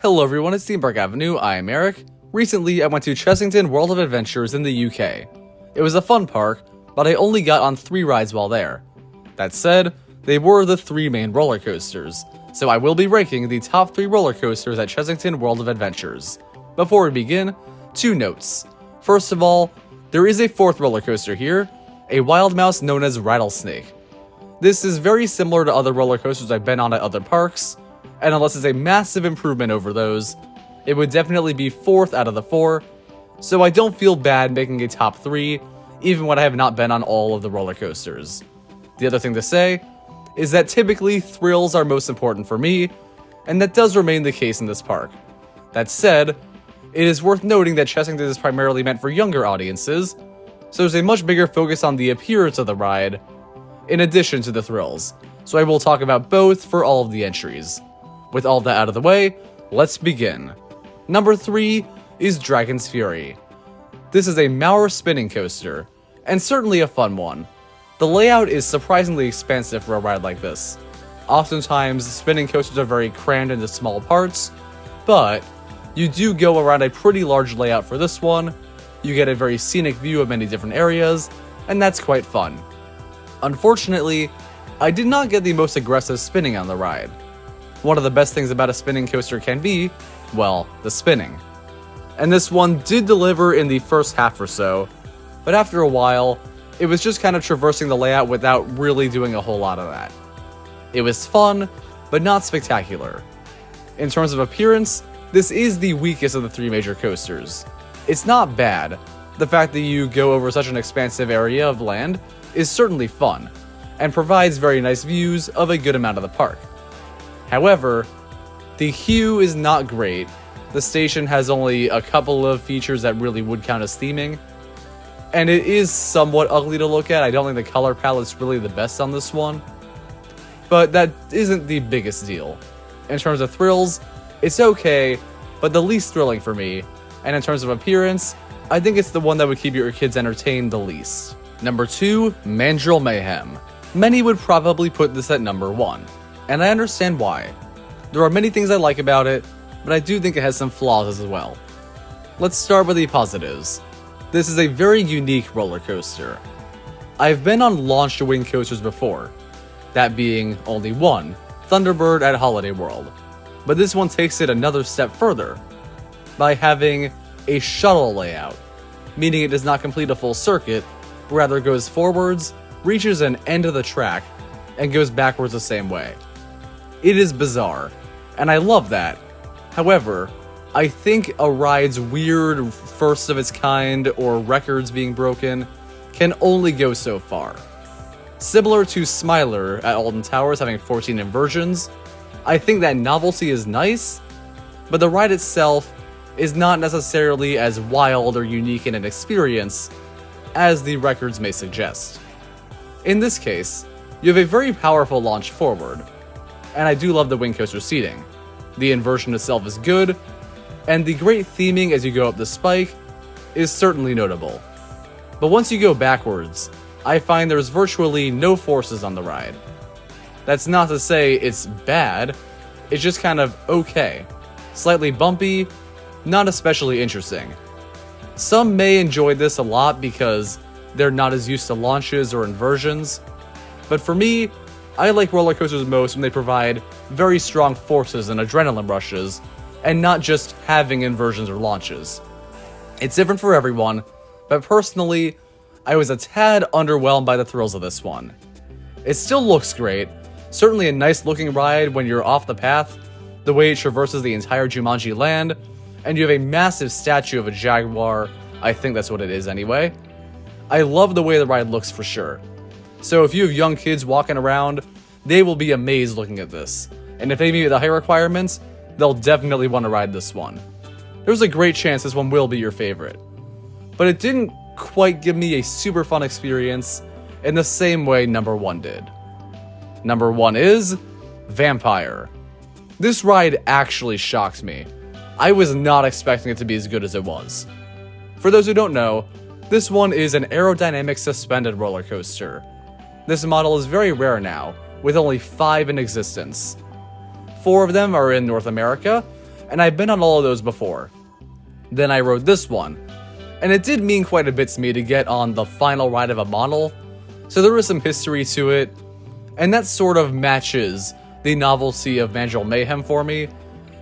Hello everyone, it's Theme Park Avenue, I'm Eric. Recently, I went to Chessington World of Adventures in the UK. It was a fun park, but I only got on 3 rides while there. That said, they were the 3 main roller coasters, so I will be ranking the top 3 roller coasters at Chessington World of Adventures. Before we begin, 2 notes. First of all, there is a 4th roller coaster here, a wild mouse known as Rattlesnake. This is very similar to other roller coasters I've been on at other parks, and unless it's a massive improvement over those, it would definitely be 4th out of the 4, so I don't feel bad making a top 3, even when I have not been on all of the roller coasters. The other thing to say is that typically thrills are most important for me, and that does remain the case in this park. That said, it is worth noting that Chessington is primarily meant for younger audiences, so there's a much bigger focus on the appearance of the ride, in addition to the thrills, so I will talk about both for all of the entries. With all that out of the way, let's begin. Number 3 is Dragon's Fury. This is a Mauer spinning coaster, and certainly a fun one. The layout is surprisingly expansive for a ride like this. Oftentimes, spinning coasters are very crammed into small parts, but you do go around a pretty large layout for this one, you get a very scenic view of many different areas, and that's quite fun. Unfortunately, I did not get the most aggressive spinning on the ride. One of the best things about a spinning coaster can be, well, the spinning. And this one did deliver in the first half or so, but after a while, it was just kind of traversing the layout without really doing a whole lot of that. It was fun, but not spectacular. In terms of appearance, this is the weakest of the 3 major coasters. It's not bad. The fact that you go over such an expansive area of land is certainly fun, and provides very nice views of a good amount of the park. However, the hue is not great. The station has only a couple of features that really would count as theming, and it is somewhat ugly to look at. I don't think the color palette's really the best on this one, but that isn't the biggest deal. In terms of thrills, it's okay, but the least thrilling for me, and in terms of appearance, I think it's the one that would keep your kids entertained the least. Number 2, Mandrill Mayhem. Many would probably put this at number 1. And I understand why. There are many things I like about it, but I do think it has some flaws as well. Let's start with the positives. This is a very unique roller coaster. I've been on launched wing coasters before, that being only one, Thunderbird at Holiday World. But this one takes it another step further, by having a shuttle layout, meaning it does not complete a full circuit, but rather goes forwards, reaches an end of the track, and goes backwards the same way. It is bizarre, and I love that. However, I think a ride's weird first of its kind or records being broken can only go so far. Similar to Smiler at Alton Towers having 14 inversions, I think that novelty is nice, but the ride itself is not necessarily as wild or unique in an experience as the records may suggest. In this case, you have a very powerful launch forward, and I do love the wing coaster seating. The inversion itself is good, and the great theming as you go up the spike is certainly notable. But once you go backwards, I find there's virtually no forces on the ride. That's not to say it's bad, it's just kind of okay. Slightly bumpy, not especially interesting. Some may enjoy this a lot because they're not as used to launches or inversions, but for me, I like roller coasters most when they provide very strong forces and adrenaline rushes, and not just having inversions or launches. It's different for everyone, but personally, I was a tad underwhelmed by the thrills of this one. It still looks great, certainly a nice looking ride when you're off the path, the way it traverses the entire Jumanji land, and you have a massive statue of a jaguar, I think that's what it is anyway. I love the way the ride looks for sure. So if you have young kids walking around, they will be amazed looking at this. And if they meet the height requirements, they'll definitely want to ride this one. There's a great chance this one will be your favorite. But it didn't quite give me a super fun experience in the same way number 1 did. Number 1 is Vampire. This ride actually shocked me. I was not expecting it to be as good as it was. For those who don't know, this one is an aerodynamic suspended roller coaster. This model is very rare now, with only 5 in existence. 4 of them are in North America, and I've been on all of those before. Then I rode this one, and it did mean quite a bit to me to get on the final ride of a model, so there was some history to it, and that sort of matches the novelty of Mandrill Mayhem for me,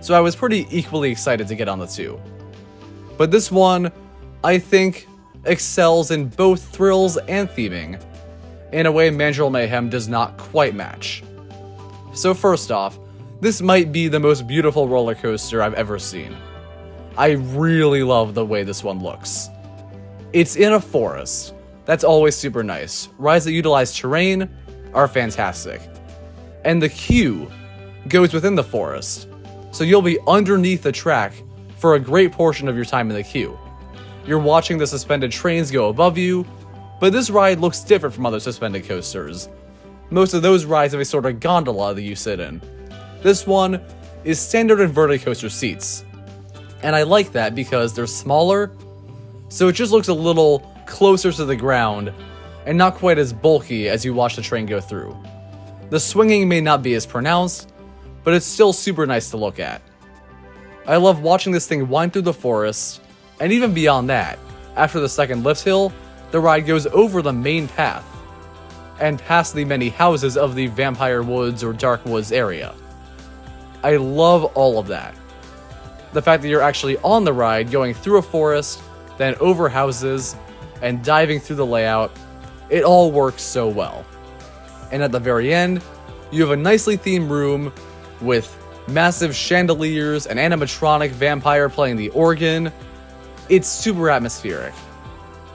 so I was pretty equally excited to get on the two. But this one, I think, excels in both thrills and theming, in a way Mandrill Mayhem does not quite match. So first off, this might be the most beautiful roller coaster I've ever seen. I really love the way this one looks. It's in a forest. That's always super nice. Rides that utilize terrain are fantastic. And the queue goes within the forest, so you'll be underneath the track for a great portion of your time in the queue. You're watching the suspended trains go above you, but this ride looks different from other suspended coasters. Most of those rides have a sort of gondola that you sit in. This one is standard inverted coaster seats, and I like that because they're smaller, so it just looks a little closer to the ground and not quite as bulky as you watch the train go through. The swinging may not be as pronounced, but it's still super nice to look at. I love watching this thing wind through the forest, and even beyond that, after the second lift hill, the ride goes over the main path, and past the many houses of the Vampire Woods or Dark Woods area. I love all of that. The fact that you're actually on the ride, going through a forest, then over houses, and diving through the layout, it all works so well. And at the very end, you have a nicely themed room with massive chandeliers, an animatronic vampire playing the organ. It's super atmospheric.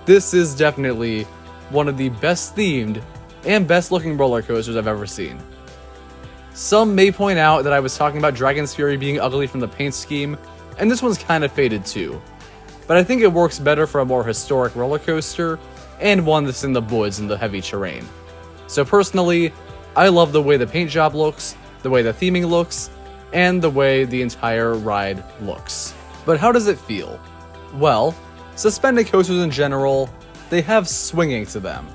This is definitely one of the best themed and best looking roller coasters I've ever seen. Some may point out that I was talking about Dragon's Fury being ugly from the paint scheme, and this one's kind of faded too. But I think it works better for a more historic roller coaster, and one that's in the woods and the heavy terrain. So personally, I love the way the paint job looks, the way the theming looks, and the way the entire ride looks. But how does it feel? Well, suspended coasters in general, they have swinging to them.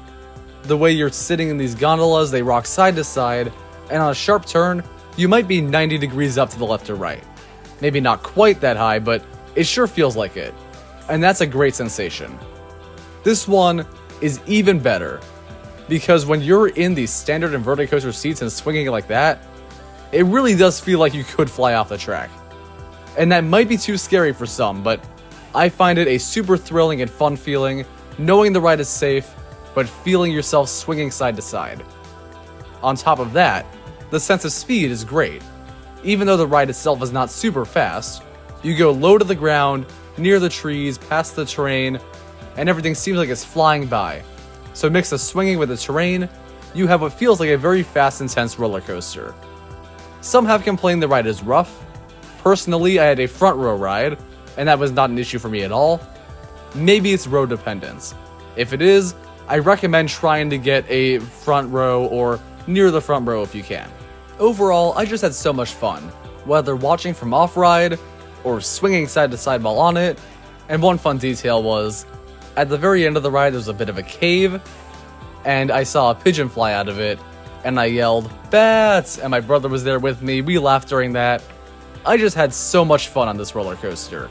The way you're sitting in these gondolas, they rock side to side, and on a sharp turn, you might be 90 degrees up to the left or right. Maybe not quite that high, but it sure feels like it. And that's a great sensation. This one is even better, because when you're in these standard inverted coaster seats and swinging like that, it really does feel like you could fly off the track. And that might be too scary for some, but I find it a super thrilling and fun feeling, knowing the ride is safe, but feeling yourself swinging side to side. On top of that, the sense of speed is great. Even though the ride itself is not super fast, you go low to the ground, near the trees, past the terrain, and everything seems like it's flying by. So mix the swinging with the terrain, you have what feels like a very fast, intense roller coaster. Some have complained the ride is rough. Personally, I had a front row ride, and that was not an issue for me at all. Maybe it's row dependence. If it is, I recommend trying to get a front row or near the front row if you can. Overall, I just had so much fun, whether watching from off-ride or swinging side to side while on it. And one fun detail was, at the very end of the ride there was a bit of a cave, and I saw a pigeon fly out of it, and I yelled, "Bats!" and my brother was there with me. We laughed during that. I just had so much fun on this roller coaster.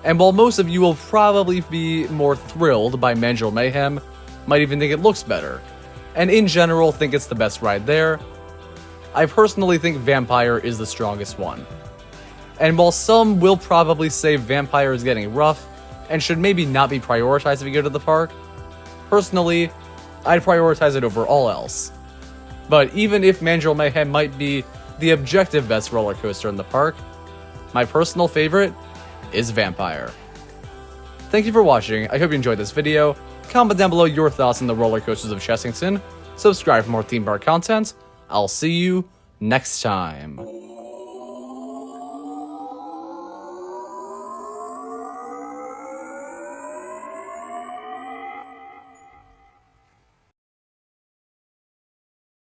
And while most of you will probably be more thrilled by Mandrill Mayhem, might even think it looks better, and in general think it's the best ride there, I personally think Vampire is the strongest one. And while some will probably say Vampire is getting rough and should maybe not be prioritized if you go to the park, personally, I'd prioritize it over all else. But even if Mandrill Mayhem might be the objective best roller coaster in the park, my personal favorite is Vampire. Thank you for watching. I hope you enjoyed this video. Comment down below your thoughts on the roller coasters of Chessington. Subscribe for more theme park content. I'll see you next time.